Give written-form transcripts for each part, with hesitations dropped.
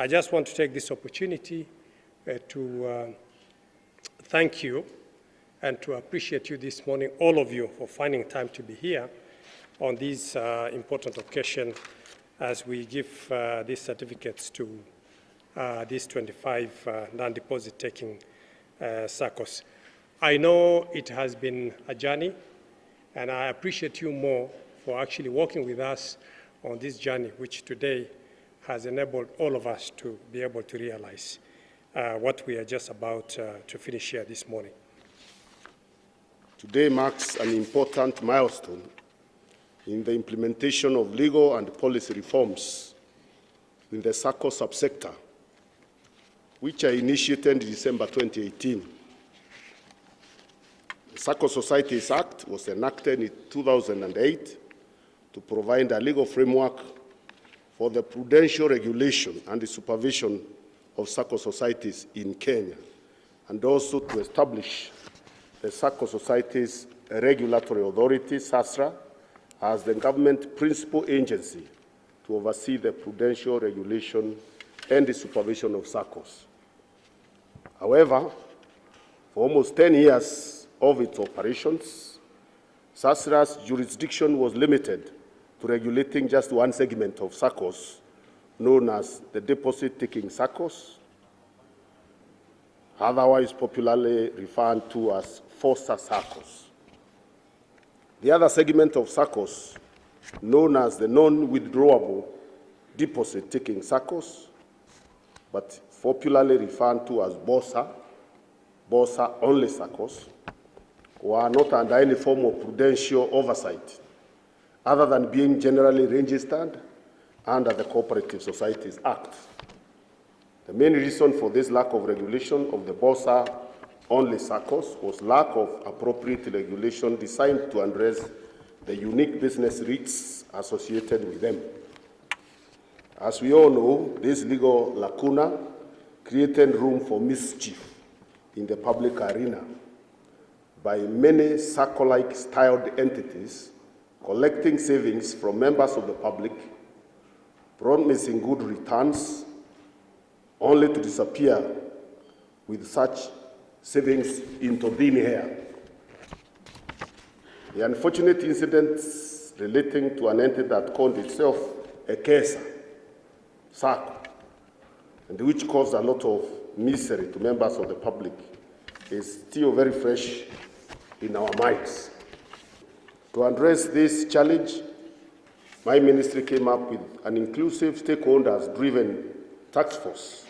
I just want to take this opportunity to thank you and to appreciate you this morning, all of you, for finding time to be here on this important occasion as we give these certificates to these 25 non-deposit taking SACCOs. I know it has been a journey, and I appreciate you more for actually working with us on this journey, which today has enabled all of us to be able to realize what we are just about to finish here this morning. Today marks an important milestone in the implementation of legal and policy reforms in the SACCO subsector, which I initiated in December 2018. The SACCO Societies Act was enacted in 2008 to provide a legal framework for the prudential regulation and the supervision of SACCO societies in Kenya, and also to establish the SACCO Societies Regulatory Authority, SASRA, as the government principal agency to oversee the prudential regulation and the supervision of SACCOs. However, for almost 10 years of its operations, SASRA's jurisdiction was limited to regulating just one segment of SACCOs, known as the deposit-taking SACCOs, otherwise popularly referred to as foster SACCOs. The other segment of SACCOs, known as the Non Withdrawable Deposit-taking SACCOs, but popularly referred to as BOSA-only SACCOs, were not under any form of prudential oversight, other than being generally registered under the Cooperative Societies Act. The main reason for this lack of regulation of the BOSA-only SACCOs was lack of appropriate regulation designed to address the unique business risks associated with them. As we all know, this legal lacuna created room for mischief in the public arena by many SACCO-like styled entities collecting savings from members of the public, promising good returns, only to disappear with such savings into thin air. The unfortunate incidents relating to an entity that called itself a KESA, SACCO, and which caused a lot of misery to members of the public, is still very fresh in our minds. To address this challenge, my ministry came up with an inclusive, stakeholders-driven task force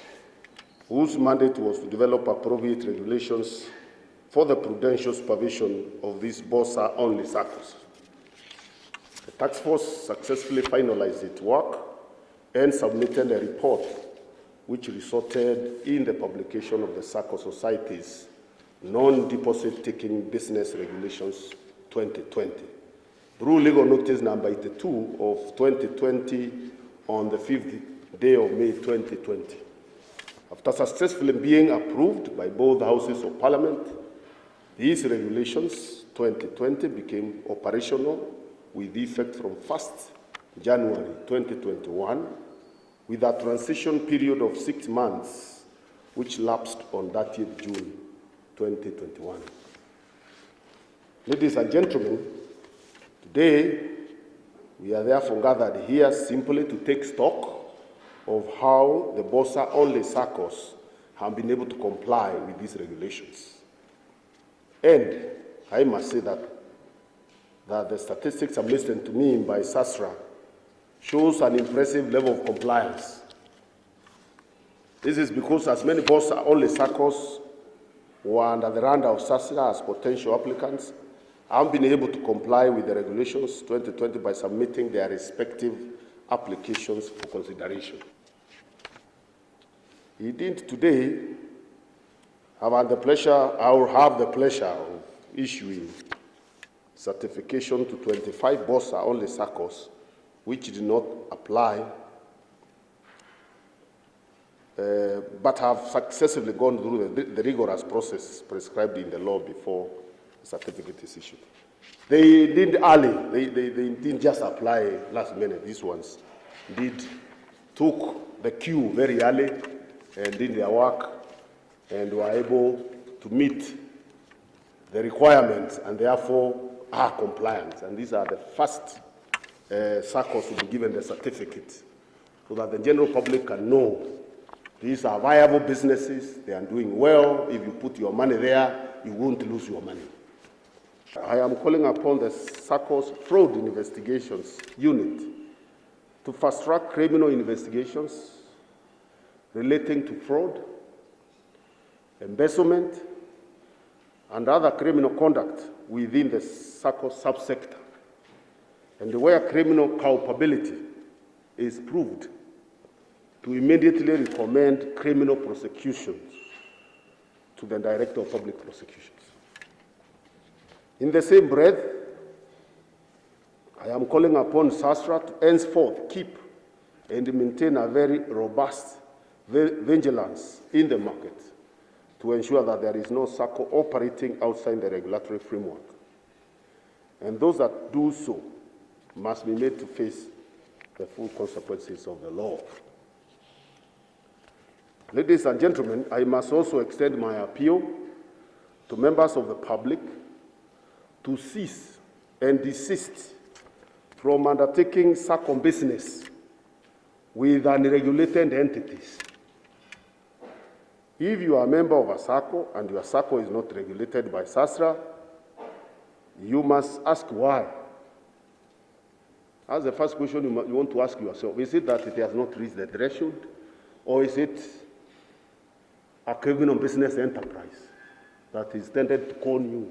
whose mandate was to develop appropriate regulations for the prudential supervision of these BOSA-only SACCOs. The task force successfully finalized its work and submitted a report which resulted in the publication of the SACCO Societies Non-Deposit Taking Business Regulations 2020, through legal notice number 82 of 2020 on the 5th day of May 2020. After successfully being approved by both houses of Parliament, these regulations 2020 became operational with effect from 1st January 2021, with a transition period of 6 months, which lapsed on 30th June 2021. Ladies and gentlemen, today we are therefore gathered here simply to take stock of how the BOSA-only SACCOs have been able to comply with these regulations. And I must say that the statistics submitted to me by SASRA shows an impressive level of compliance. This is because as many BOSA-only SACCOs were under the radar of SASRA as potential applicants, have been able to comply with the regulations 2020 by submitting their respective applications for consideration. Indeed, today, I will have the pleasure of issuing certification to 25 BOSA-only SACCOs which did not apply but have successfully gone through the rigorous process prescribed in the law before the certificate is issued. They did early. They didn't just apply last minute. These ones did took the cue very early and did their work and were able to meet the requirements and therefore are compliant. And these are the first SACCOs to be given the certificate so that the general public can know these are viable businesses, they are doing well. If you put your money there, you won't lose your money. I am calling upon the SACCOs Fraud Investigations Unit to fast-track criminal investigations relating to fraud, embezzlement, and other criminal conduct within the SACCO subsector, and where criminal culpability is proved, to immediately recommend criminal prosecutions to the Director of Public Prosecutions. In the same breath, I am calling upon SASRA to henceforth keep and maintain a very robust vigilance in the market to ensure that there is no SACCO operating outside the regulatory framework. And those that do so must be made to face the full consequences of the law. Ladies and gentlemen, I must also extend my appeal to members of the public to cease and desist from undertaking SACCO business with unregulated entities. If you are a member of a SACCO and your SACCO is not regulated by SASRA, you must ask why. That's the first question you want to ask yourself. Is it that it has not reached the threshold, or is it a criminal business enterprise that is intended to con you?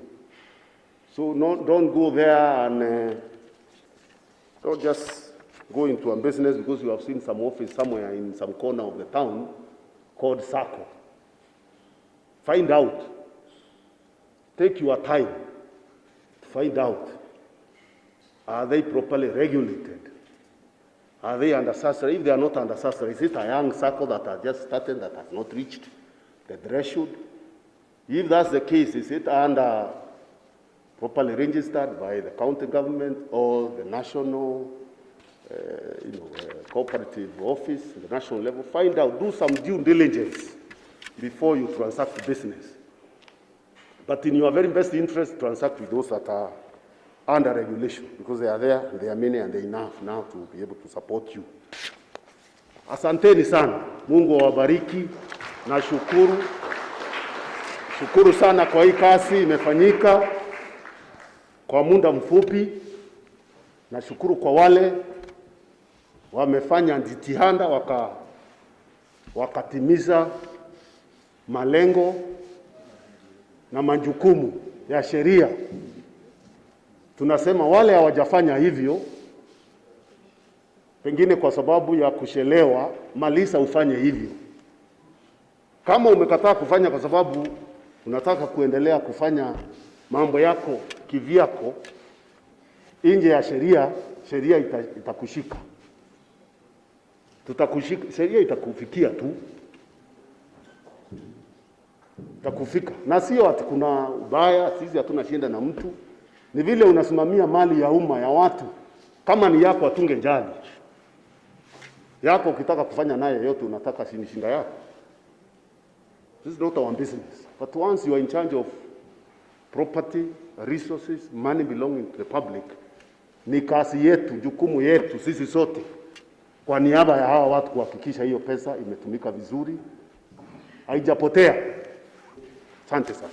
So don't go there and don't just go into a business because you have seen some office somewhere in some corner of the town called SACCO. Find out. Take your time to find out. Are they properly regulated? Are they under SASRA? If they are not under SASRA, is it a young SACCO that has just started that has not reached the threshold? If that's the case, is it under properly registered by the county government or the national cooperative office, the national level? Find out, do some due diligence before you transact business. But in your very best interest, transact with those that are under regulation, because they are there, they are many, and they are enough now to be able to support you. Asanteni sana. Mungu awabariki. Na shukuru sana kwa hii kazi imefanyika kwa muda mfupi. Na shukuru kwa wale wamefanya jitihada wakatimiza malengo na majukumu ya sheria. Tunasema wale hawajafanya hivyo, pengine kwa sababu ya kuchelewa, maliza ufanye hivyo. Kama umekataa kufanya kwa sababu unataka kuendelea kufanya mambo yako kivyako nje ya sheria, sheria itakushika. Tutakushika, sheria itakufikia tu. Itakufika. Na sio ati kuna ubaya, sisi hatuna shida na mtu. Ni vile unasimamia mali ya umma ya watu. Kama ni yako hatungejali. Yako ukitaka kufanya naye yote unataka shinda yako. This is not our business. But once you are in charge of property, resources, money belonging to the public, ni kazi yetu, jukumu yetu sisi sote kwa niaba ya hawa watu kuhakikisha hiyo pesa imetumika vizuri, haijapotea. Asante sana.